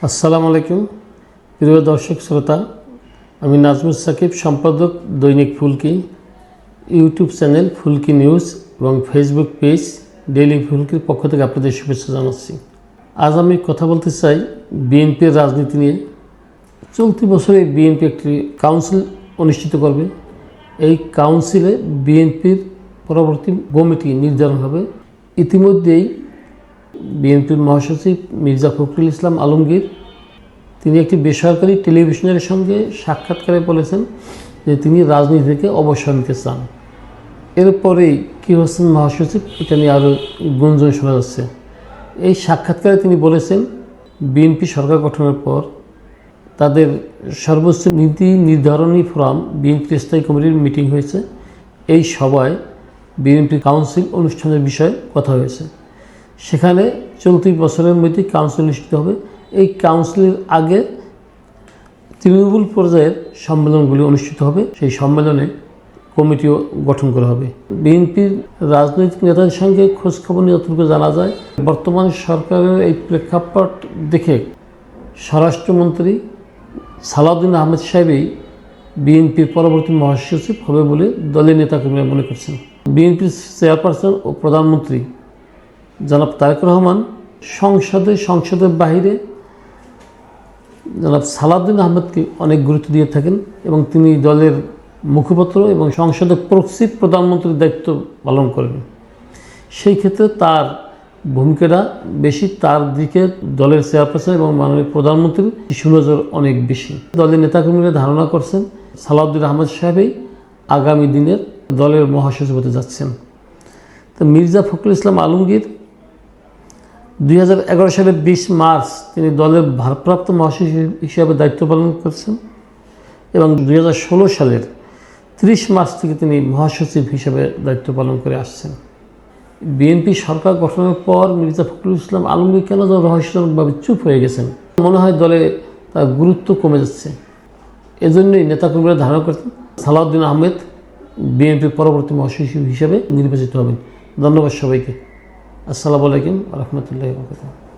আসসালামু আলাইকুম প্রিয় দর্শক শ্রোতা, আমি নাজমুস সাকিব, সম্পাদক দৈনিক ফুলকি, ইউটিউব চ্যানেল ফুলকি নিউজ এবং ফেসবুক পেজ ডেইলি ফুলকির পক্ষ থেকে আপনাদের শুভেচ্ছা জানাচ্ছি। আজ আমি কথা বলতে চাই বিএনপির রাজনীতি নিয়ে। চলতি বছরে বিএনপি একটি কাউন্সিল অনুষ্ঠিত করবে। এই কাউন্সিলে বিএনপির পরবর্তী কমিটি নির্ধারণ হবে। ইতিমধ্যেই বিএনপির মহাসচিব মির্জা ফখরুল ইসলাম আলমগীর তিনি একটি বেসরকারি টেলিভিশনের সঙ্গে সাক্ষাৎকারে বলেছেন যে তিনি রাজনীতি থেকে অবসর নিতে চান। এরপরেই কী হচ্ছেন মহাসচিব, এটা নিয়ে আরও গুঞ্জন শোনা যাচ্ছে। এই সাক্ষাৎকারে তিনি বলেছেন বিএনপি সরকার গঠনের পর তাদের সর্বোচ্চ নীতি নির্ধারণী ফোরাম বিএনপি স্থায়ী কমিটির মিটিং হয়েছে। এই সভায় বিএনপি কাউন্সিল অনুষ্ঠানের বিষয়ে কথা হয়েছে। সেখানে চলতি বছরের মধ্যে কাউন্সিল অনুষ্ঠিত হবে। এই কাউন্সিলের আগে তৃণমূল পর্যায়ের সম্মেলনগুলি অনুষ্ঠিত হবে। সেই সম্মেলনে কমিটিও গঠন করা হবে। বিএনপির রাজনৈতিক নেতাদের সঙ্গে খোঁজখবর নিয়ে যতটুকু জানা যায়, বর্তমান সরকারের এই প্রেক্ষাপট দেখে স্বরাষ্ট্রমন্ত্রী সালাউদ্দিন আহমেদ সাহেবই বিএনপির পরবর্তী মহাসচিব হবে বলে দলের নেতাকর্মীরা মনে করছেন। বিএনপির চেয়ারপারসন ও প্রধানমন্ত্রী জনাব তারেক রহমান সংসদের বাহিরে জনাব সালাউদ্দিন আহমেদকে অনেক গুরুত্ব দিয়ে থাকেন এবং তিনি দলের মুখপাত্র এবং সংসদের প্রক্সি প্রধানমন্ত্রীর দায়িত্ব পালন করেন। সেই ক্ষেত্রে তার ভূমিকাটা বেশি, তার দিকে দলের চেয়ারপারসন এবং মাননীয় প্রধানমন্ত্রীর সুনজর অনেক বেশি। দলের নেতাকর্মীরা ধারণা করছেন সালাউদ্দিন আহমেদ সাহেবই আগামী দিনের দলের মহাসচিব হতে যাচ্ছেন। তো মির্জা ফখরুল ইসলাম আলমগীর 2011 সালের 20 মার্চ তিনি দলের ভারপ্রাপ্ত মহাসচিব হিসাবে দায়িত্ব পালন করছেন এবং 2016 সালের 30 মার্চ থেকে তিনি মহাসচিব হিসাবে দায়িত্ব পালন করে আসছেন। বিএনপি সরকার গঠনের পর মির্জা ফখরুল ইসলাম আলমগীর কেন যেন রহস্যজনকভাবে চুপ হয়ে গেছেন। মনে হয় দলে তার গুরুত্ব কমে যাচ্ছে। এজন্যই নেতাকর্মীরা ধারণা করছেন সালাউদ্দিন আহমেদ বিএনপির পরবর্তী মহাসচিব হিসাবে নির্বাচিত হবেন। ধন্যবাদ সবাইকে। আসসালামু আলাইকুম ওয়া রাহমাতুল্লাহি ওয়া বারাকাতুহু।